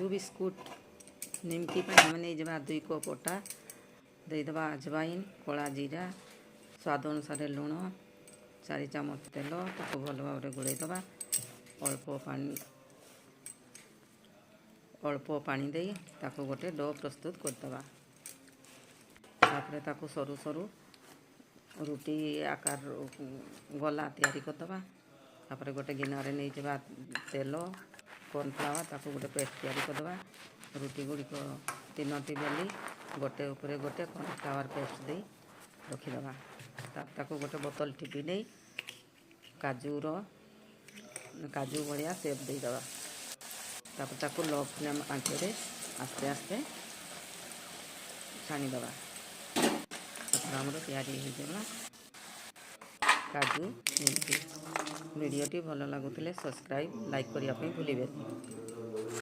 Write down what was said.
काजू बिस्कुट निमकी आम नहीं 2 कप अटा देदेबा अजवाइन कला जीरा स्वाद अनुसार लुण 4 चामच तेल ताको भल भाव गोलैदबा अल्प पानी दे ताको गोटे डो प्रस्तुत करदबा तापर ताको सरू सरू रुटी आकार गला तैयारी करदबा तापर गोटे गिनार नहीं जावा तेल कॉर्नफ्लावर ताको गोटे पेस्ट तैयारी करदबा रुटी गुड़िक 3टी बेली गोटे उपरे गोटे कॉर्नफ्लावर पेस्ट दे रखीदबा ताको गोटे बोतल टिपी नहीं काजू भाया सेप देदबा तापर ताको लो फ्लेम आंचे आस्ते आस्ते छाणीदबा तापर आमर तैयारी होगा काजू निमकी। वीडियोटी भल लगुले सब्सक्राइब लाइक करने भूलिए।